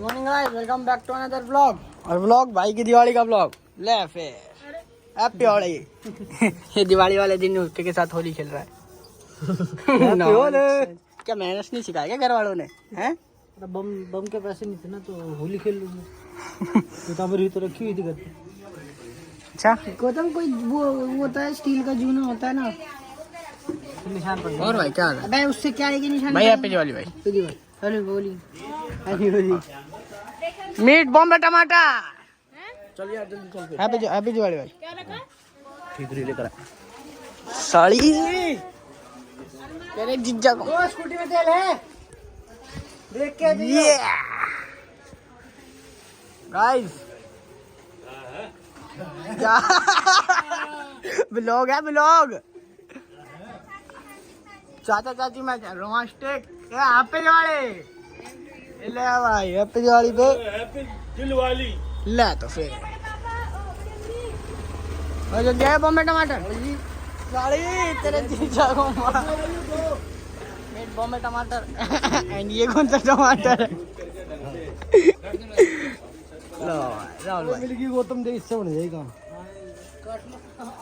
Morning guys, welcome back to another vlog. और vlog भाई की दिवाली का व्लॉग। ले फिर हैप्पी होली। ये दिवाली वाले दिन उसके के साथ होली खेल रहा है। क्या मैनेज नहीं सिखाया क्या घर वालों ने? हैं बम के पैसे नहीं थे ना तो होली खेल लूंगा। किताबें तो रखी हुई थी घर पे। अच्छा गौतम कोई वो होता है स्टील का जूना होता है ना, निशान पर। और भाई क्या हाल है? अबे उससे क्या आएगी निशान भाई हैप्पी दिवाली भाई। हेलो बोली हैप्पी होली। मीट बॉम्बे टमाटर। चल यार जल्दी चल। हैप्पी दिवाली भाई। क्या रखा? ठीक लेकर साड़ी तेरे जीजा को। ओ स्कूटी में तेल है, देख के ये गाइस क्या ब्लॉग है ब्लॉग। चाचा चाची मैं रोमांटिक हैप्पी दिवाली। ले भाई हैप्पी दिवाली पे हैप्पी दिवाली। ले तो फिर और जो गया बॉम्बे टमाटर साड़ी तेरे जीजा को मीट बॉम्बे टमाटर। एंड ये कौन सा टमाटर है? लो राहुल भाई मिल गई गौतम दे, इससे बन जाएगा।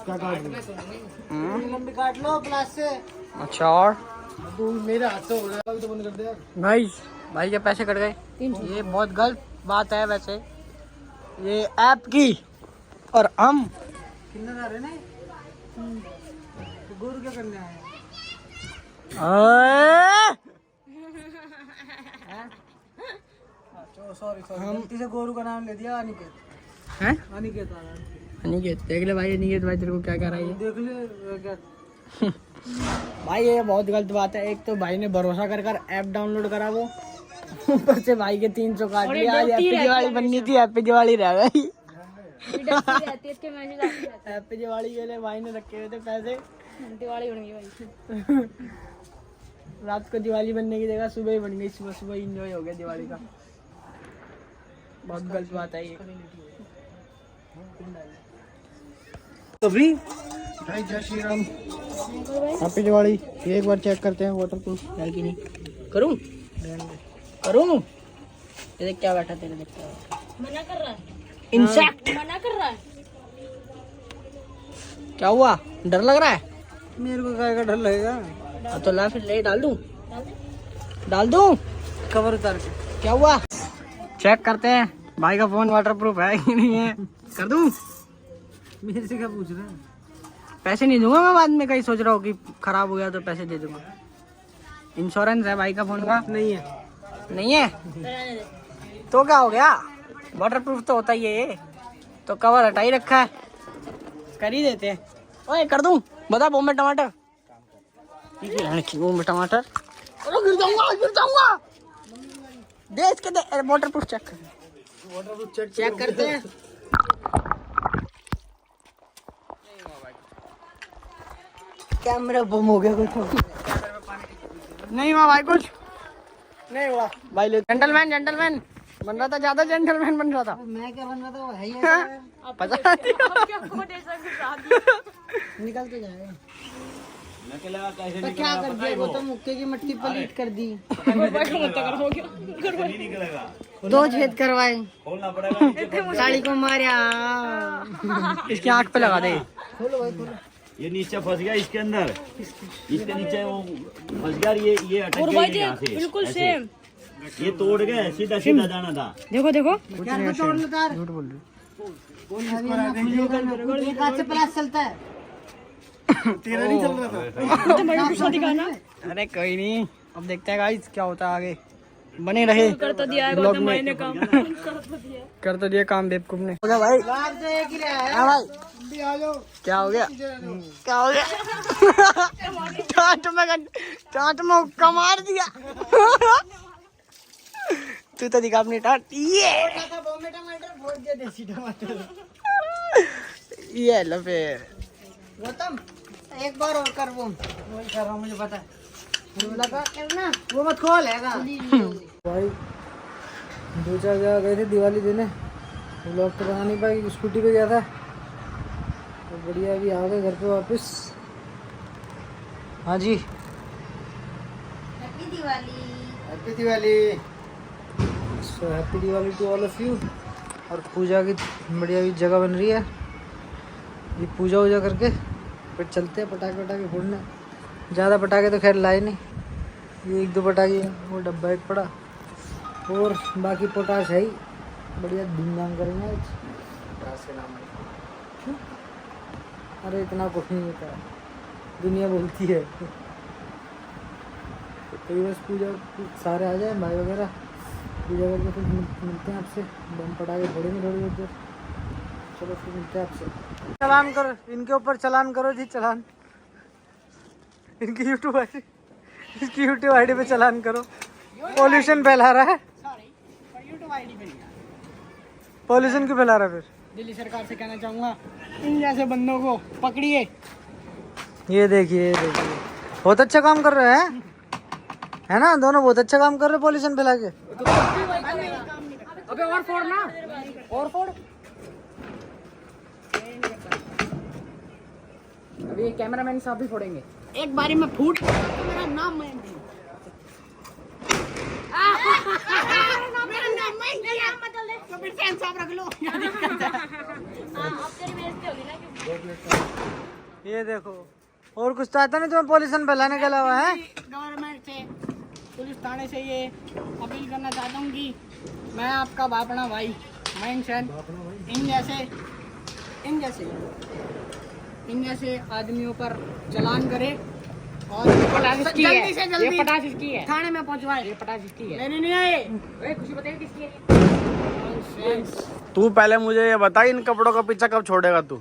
क्या काट लो? लंबी काट लो प्लास से। अच्छा और तू मेरे हाथ से हो रहा है, अभी तो बंद कर दे यार। भाई के पैसे कट गए। ये बहुत गलत बात है वैसे ये ऐप की। और हम किन्ना रहे ना तो गुरु क्या करने आए? सॉरी गलती से गोरू का नाम ले दिया। अनिकेत हैं? अनिकेत आ रहा है। अनिकेत देख ले भाई। अनिकेत भाई तेरे को क्या कह रहा है? देख ले क्या भाई ये बहुत गलत बात है। एक तो भाई ने भरोसा कर कर ऐप डाउनलोड करा, वो ऊपर से भाई के 300 काट लिया। आज हैप्पी दिवाली बननी थी, हैप्पी दिवाली रह गई। हैप्पी दिवाली के लिए भाई ने रखे हुए थे पैसे, दिवाली बन गई भाई। रात को दिवाली बनने की जगह सुबह ही बन गई। सुबह सुबह एंजॉय हो गया दिवाली का। बहुत गलत बात है ये। कभी भाई जय श्री राम हैप्पी दिवाली। ये एक बार चेक करते हैं वाटर प्रूफ है कि नहीं। करूं ये देख क्या बैठा तेरे देख मना कर रहा है, इंसेक्ट। मना कर रहा है। क्या हुआ? डर लग रहा है? मेरे को काय का डर लगेगा? तो ला फिर ले डाल दूं कवर उतार के। क्या हुआ चेक करते हैं। भाई का फोन वाटर प्रूफ है कि नहीं है। कर दूं? मेरे से क्या पूछ रहे हैं? पैसे नहीं दूंगा मैं बाद में। कहीं सोच रहा हूँ कि खराब हो गया तो पैसे दे दूंगा। इंश्योरेंस है भाई का फोन का? नहीं है तो क्या हो गया? वाटर प्रूफ तो होता ही है ये। तो कवर हटा ही रखा है, कर ही देते हैं। ओए कर दूं? बता बॉम्बे टमाटर। बॉम्बे टमाटर गिर जाऊंगा। दे इसके दे वाटर प्रूफ चेक करते हैं। कैमरा बम हो गया कुछ? नहीं हुआ भाई, कुछ नहीं हुआ भाई। ले जेंटलमैन बन रहा था, ज्यादा जेंटलमैन बन रहा था। मैं क्या बन रहा था? वो है ही ऐसा। पता निकल तो जाए। तो क्या कर दिया गौतम? मुक्के की मट्टी पलीट कर दी। 2 छेद करवाए, साड़ी को मारा। इसकी आंख पे लगा दे। खोलो भाई खोलो। ये नीचे फंस गया इसके अंदर, इसके नीचे वो फंस गया। ये अटक और गया भाई यहाँ से, बिल्कुल ऐसे। सेम। ये तोड़ गए, सीधा सीधा जाना था। देखो क्या तोड़ लेता है? झूठ बोल रही। एक हाथ से प्लास चलता है। तेरा नहीं चल रहा था। अरे कोई नहीं, अब देखते हैं गाइस क्या होता है आगे। बने रहे कर तो दिया है ब्लॉग गौतम भाई ने में। काम। कर तो दिया। काम बेवकूफ ने। हो गया भाई। बाप तो एक ही रहा है। हाँ भाई आ जाओ। क्या हो गया? टाट में हुक्का मार दिया। तू तो दिखा अपनी टाट। ये बॉम्बे टमाटर भोज दिया, देसी टमाटर। ये लो फिर। गौतम एक बार और कर। वो वही कर रहा हूँ, मुझे पता है। मुझे लगा करना, वो मत खोल है भाई। 2-4 जगह गए थे दिवाली देने, व्लॉग तो बना नहीं पाई। स्कूटी पे गया था तो बढ़िया। अभी आ गए घर पे वापस। हाँ जी happy Diwali. Happy Diwali. So happy Diwali to all of you. और पूजा की बढ़िया भी जगह बन रही है, ये पूजा वूजा करके फिर चलते हैं पटाखे वटाखे फोड़ने। ज़्यादा पटाखे तो खैर लाए नहीं, ये 1-2 पटाखे हैं, वो डब्बा एक पड़ा, और बाकी पोटाश है ही। बढ़िया धूमधाम करेंगे आज पोटाश के नाम है। अरे इतना कुछ नहीं होता, दुनिया बोलती है। तो बस पूजा सारे आ जाए भाई वगैरह, पूजा करके फिर मिलते हैं आपसे। बम पटाखे फोड़ेंगे थोड़ी देर। चलो फिर मिलते हैं आपसे। चलान करो इनके ऊपर, चलान करो जी, चलान इनकी यूट्यूब आईडी, इसकी यूट्यूब आईडी पे चलान करो। पॉल्यूशन फैला रहा है, पॉल्यूशन क्यों फैला रहा है? फिर दिल्ली सरकार से कहना चाहूँगा, इन जैसे बंदों को पकड़िए। ये देखिए बहुत अच्छा काम कर रहे हैं, है ना? दोनों बहुत अच्छा काम कर रहे हैं पॉल्यूशन फैला के। अबे और फोड़ ना, और फोड़। अभी कैमरामैन साहब भी फोड़ेंगे। एक बारी में फूट मेरा नाम मैं मेरा नाम मैं दिया, तो फिर फैन साहब रख लो। ये देखो, और कुछ तो आता नहीं तुम्हें पॉल्यूशन फैलाने के अलावा, है? गवर्नमेंट से, पुलिस थाने से ये अपील करना चाहता हूँ कि मैं आपका बापना भाई मेंशन इन जैसे आदमियों पर चालान करे और जल्दी से जल्दी ये पटास इसकी है, थाने में पहुंचवाए। ये पटास इसकी है, नहीं है। खुशी बताइए किसकी है? तू पहले मुझे ये बता, इन कपड़ों का पीछा कब छोड़ेगा तू?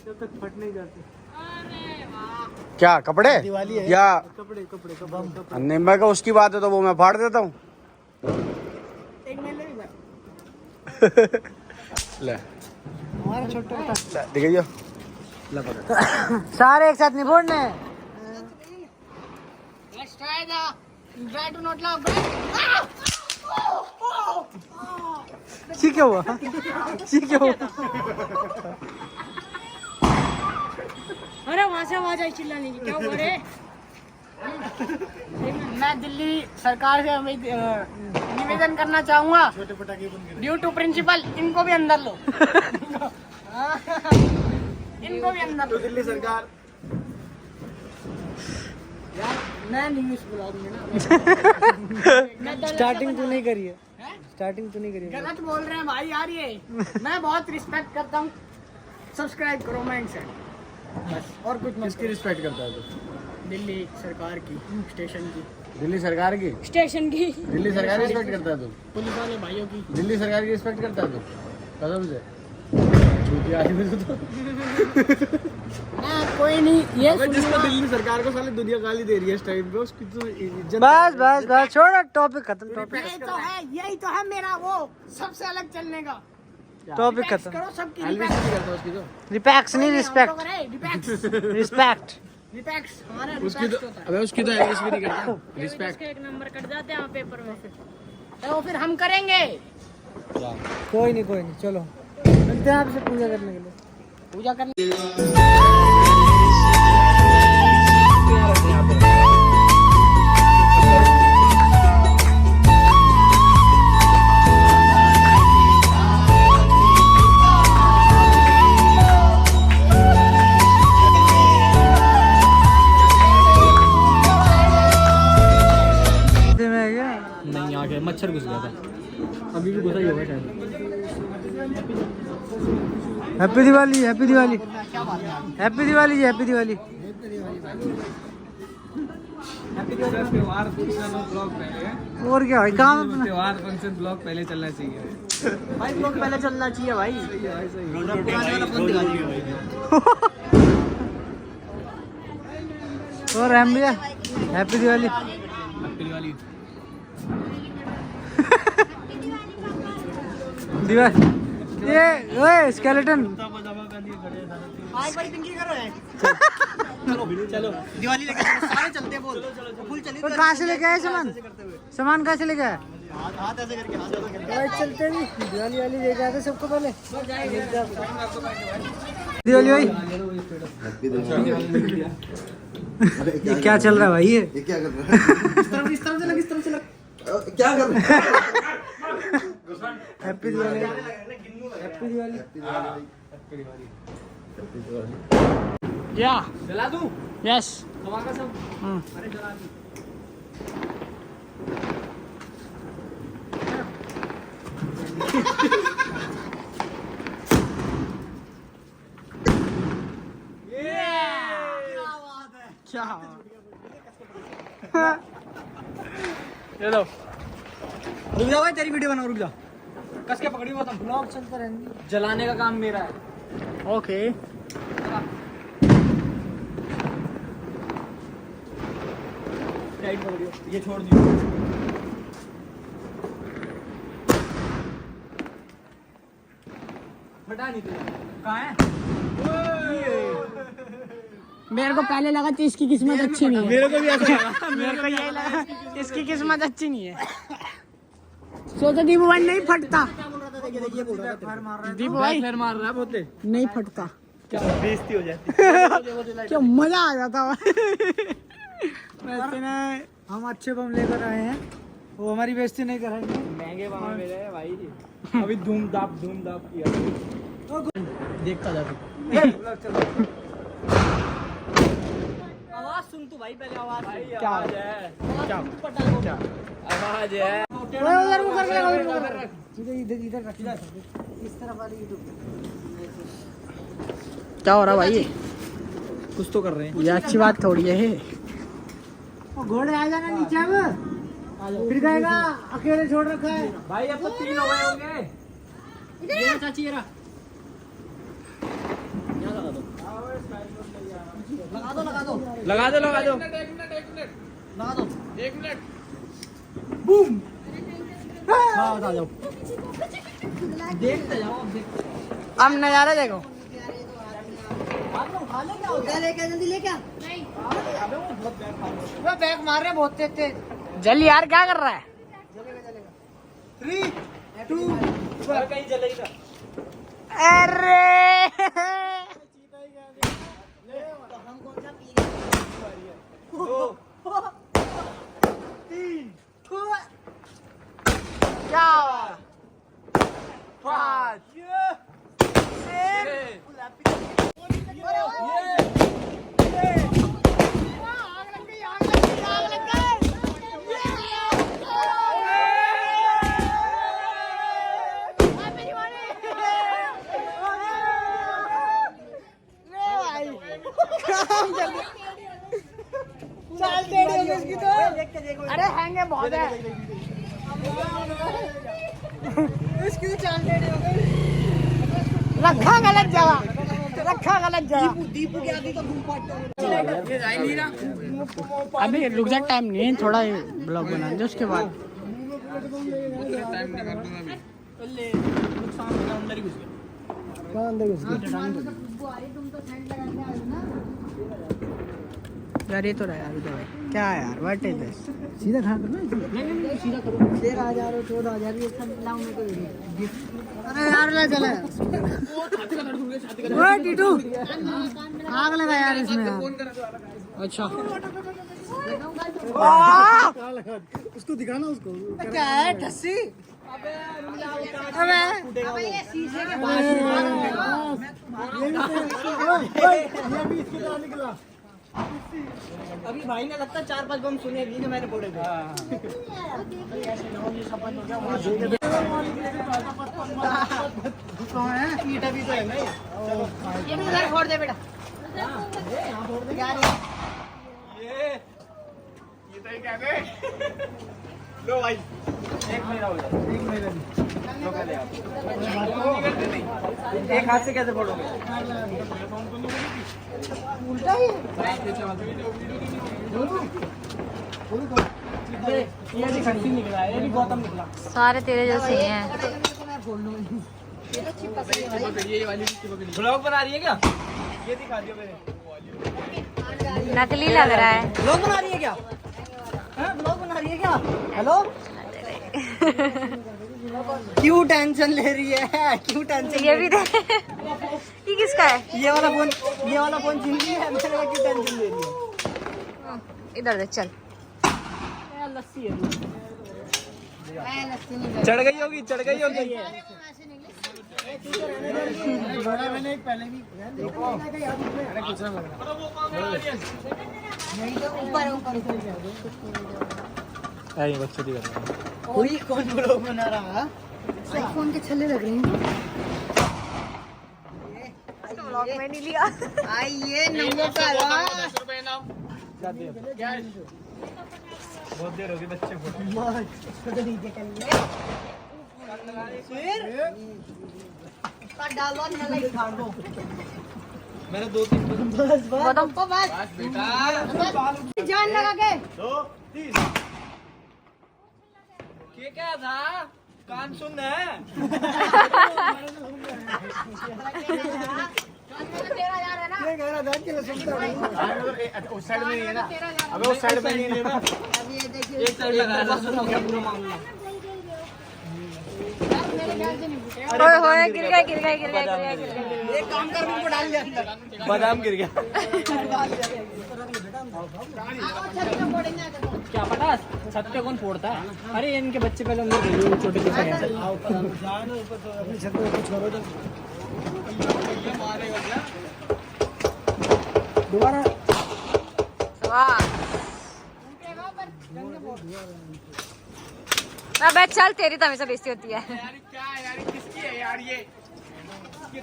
जब तक फट नहीं जाते। क्या कपड़े? दिवाली है या कपड़े कपड़े निम्बा का उसकी बात है तो वो मैं फाड़ देता हूँ। एक महीने भी ले हमारा छोटा दिखाइए। सारे एक साथ नहीं फोड़ने। Let's try to not laugh. ठीक है हुआ, ठीक है हुआ। अरे वहाँ से आवाज आई चिल्लाने की, क्या हुआ रे? मैं दिल्ली सरकार से निवेदन करना चाहूँगा, ड्यू टू प्रिंसिपल इनको भी अंदर लो। इनको भी अंदर लो। दिल्ली सरकार यार मैं न्यूज़ ब्लॉग में ना स्टार्टिंग तो नहीं करी है, स्टार्टिंग तो नहीं करी है। गलत बोल रहे हैं भाई यार, ये मैं बहुत रिस्पेक्ट करता हूँ। सब्सक्राइब करो मेंशन, बस और कुछ मत। किसकी रिस्पेक्ट करता है तू? दिल्ली सरकार की, स्टेशन की, दिल्ली सरकार की? स्टेशन की। दिल्ली सरकार की रिस्पेक्ट करता है तू? पुलिस वाले भाइयों की। दिल्ली सरकार की रिस्पेक्ट करता है तू? कसम से झूठी आदमी तू तो। कोई नहीं, ये जिसको दिल्ली सरकार को साले दुनिया गाली दे रही है इस टाइम पे, उसकी तो इज्जत। बस बस बस छोड़ो, टॉपिक खत्म, टॉपिक यही तो है मेरा वो सबसे अलग चलने का। टॉपिक रिपैक्स खत्म। करो सबकी, एलविस रिपैक्स। नहीं करता उसकी तो। रिपैक्स नहीं, रिस्पेक्ट, रिपैक्स रिस्पेक्ट। रिपैक्स हमारा उसकी तो रिपैक्स होता है। अबे उसकी तो एलविस भी नहीं करता रिस्पेक्ट। उसके एक नंबर कट जाते हैं पेपर में। तो फिर हम करेंगे कोई नहीं, चलो मिलते हैं आपसे पूजा करने के लिए। पूजा करने। नहीं आगे मच्छर घुस गया था, अभी भी घुसा ही होगा शायद। Happy Diwali, happy Diwali, happy Diwali ji, happy Diwali. त्योहार फंक्शन और ब्लॉग पहले, और क्या भाई, काम अपना। त्योहार फंक्शन ब्लॉग पहले चलना चाहिए भाई ब्लॉग पहले चलना चाहिए भाई। और हम भैया हैप्पी दिवाली। दिवाली ये ओए स्केलेटन। चलो दिवाली लेके सारे चलते बोल, फुल चलिए। तो कहाँ से लेके आए सामान? सामान कहाँ से लेके आए? हाथ ऐसे करके, हाथ ऐसे करके। भाई चलते नहीं, दिवाली वाली लेके आते सबको पहले। दिवाली भाई ये क्या चल रहा है भाई? ये क्या कर रहा है? इस तरफ से लग, इस तरफ से लग। क्या कर रहे हैं? Happy Diwali, happy Diwali, happy Diwali. क्या जला दूं? यस हवा का सब। अरे जला दूं। क्या चलो रुक जा भाई, तेरी वीडियो बनाओ, रुक जा। कस के पकड़ी हुआ, ब्लॉग चलता रहेंगे। जलाने का काम मेरा है। ओके टाइट पकड़ियो, ये छोड़ दियो। हटा नहीं तू। कहाँ है? मेरे को पहले लगा कि इसकी किस्मत अच्छी नहीं है। मेरे को भी ऐसा लगा। मेरे को यही लगा इसकी किस्मत अच्छी नहीं है। सोचो दीपू भाई नहीं फटता। दीपू भाई फिर मार रहा है बहुत। नहीं फटता। बेइज्जती हो जाती। क्या मजा आ जाता वैसे ना। हम अच्छे बम लेकर आए हैं, वो हमारी बेइज्जती नहीं कराएंगे। महंगे बम मेरे हैं भाई। अभी धूम धाप किया। देखता जा तू। आवाज सुन तू भाई, पहले आवाज सुन। क्या है? क्या आवाज है। उधर मुंह करके लगा, उधर मुंह करके। इधर रख, इस तरफ वाली क्या हो रहा भाई ये? कुछ तो कर रहे हैं। ये अच्छी बात थोड़ी है। वो घोड़े आ जाना नीचे अब, फिर कहेगा अकेले छोड़ रखा है। भाई अब तो 3 हो गए होंगे। ये चाची रहा लगा दो, लगा दो, लगा दो लगा दो। लगा दो। 1 मिनट। बूम। हाँ बता जाओ। देखते जाओ, अब देखते। अब नजारा देखो। लेके जल्दी लेके आ। वो बैग मार रहे बहुत तेज तेज। जल यार क्या कर रहा है? 3, 2, कहीं जलेगा। अरे क्या हुआ? 5 अरे हैंगे बहुत है। इसकी तो चाल टेढ़ी हो गई। रखा गलत जगह, रखा गलत जगह। दीपू की आदि तो धूम फाटता है। अभी रुक जा, टाइम नहीं है, थोड़ा ब्लॉग बना दे उसके बाद। अंदर ही घुस गया। अंदर घुस गया। यार ये तो रहा यार, इधर है। क्या है यार, व्हाट इज दिस? सीधा खा करना। नहीं सीधा करो। 13,000 और 14,000 ये सब लाऊं मैं तो। अरे यार ले चले। ओए टीटू, आग लगा यार इसमें यार। अच्छा उसको दिखाना, उसको क्या है टस्सी। अबे ये शीशे के पास ये भी इसके तरह निकला। अभी भाई ने लगता 4-5 बम सुनेगी जो मैंने फोड़े थे। ईटा भी तो है ना, ये भी उधर फोड़ दे बेटा। ये तो क्या है? लो भाई, एक मेरा हो जाए। एक मेरा भी। लो पहले आप। एक हाथ से कैसे फोड़ोगे? उल्टा ही ये भी खट्टी निकला है, ये भी गौतम निकला। सारे तेरे जैसे ही हैं। ये वाली ब्लॉग बना रही है क्या? ये दिखा दियो मेरे। नकली लग रहा है। ब्लॉग बना रही है क्या? ब्लॉग बना रही है क्या? हेलो क्यों टेंशन ले रही है? क्यों टेंशन? ये भी दे। ये किसका है? ये वाला फोन जिंदगी है, मेरे को क्यों टेंशन ले रही है? इधर दे चल। लस्सी है। चढ़ गई होगी, चढ़ गई होगी। पहले भी देखो, अरे कुछ ना लग रहा है बच्चे दी कर कोई कौन ब्लॉग बना रहा है? आईफोन के छल्ले लग रहे हैं। ब्लॉग में नहीं लिया। आइए नंबर का बहुत देर होगी बच्चे को। डालो ना लाइक फाड़ दो। मैंने 2-3 बस जान लगा के 2 3 ये क्या था? कान सुन है। ये कह रहा था कि मैं सुनता हूं। उस साइड में नहीं है ना, अबे उस साइड में नहीं है ना। अब ये देखिए एक साइड लगा रहा था। ओए होए गिर गया। एक काम कर भी डाल दे अंदर। बादाम गिर गया। क्या पता छत पे कौन फोड़ता है? अरे इनके बच्चे पहले अंदर भेजो, छोटे छोटे हैं। अपनी छत पे कुछ करो तो दोबारा वाह। अबे चल, तेरी तो हमेशा बेइज्जती होती है। यार क्या है यार, किसकी है यार ये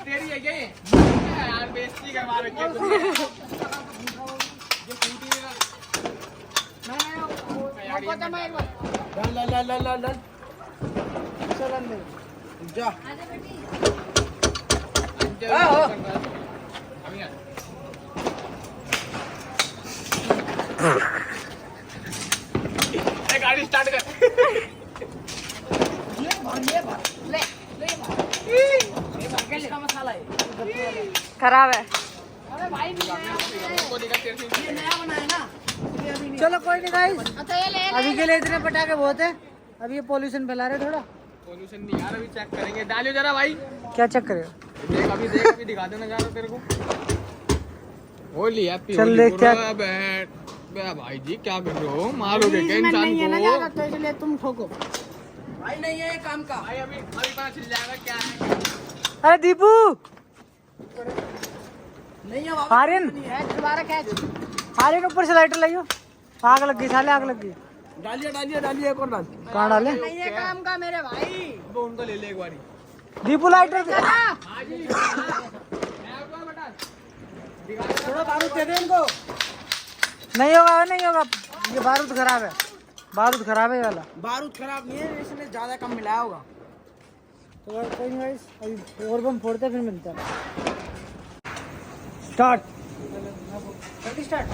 तेरी है क्या? ये क्या यार, बेइज्जती करवा रखी है। डाल चल अंदर जा। गाड़ी स्टार्ट कर। खराब है। चलो कोई नहीं गाइस, अभी के लिए इतने पटाखे बहुत है। अभी ये पोल्यूशन फैला रहे थोड़ा। पोल्यूशन नहीं यार, अभी चेक करेंगे। डालियो जरा भाई, क्या चेक करेगा? देख अभी दिखा देना जरा तेरे को। होली हैप्पी चल होली देख क्या- बोलो। बैठ बे भाई जी, क्या कर रहे हो? मारोगे क्या इंसान को? तो इसलिए तुम ठोको। भाई नहीं है ये काम का। भाई अभी पता चल जाएगा क्या है। अरे दीपू, नहीं है आर्यन, दोबारा कैच। आर्यन ऊपर से लाइटर लाइयो। आग लग गई साले, आग लग गई। डालिए एक और डाल। कहाँ डाले? ये काम का मेरे भाई। वो उनका ले ले एक बारी। दीपू लाइटर दे। थोड़ा बारूद दे दे इनको। नहीं होगा, नहीं होगा, ये बारूद खराब है। बारूद खराब है ये वाला। बारूद खराब नहीं है, इसने ज्यादा कम मिलाया होगा। तो कोई नहीं गाइस, अभी और बम फोड़ते हैं, फिर मिलता है। Start start.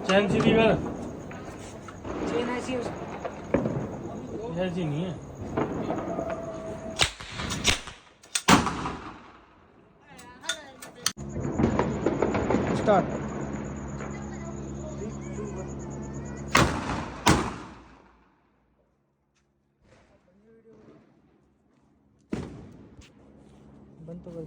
चैन सी दी कर। चेन ऐसी ऐसी नहीं है। स्टार्ट। बंद तो कर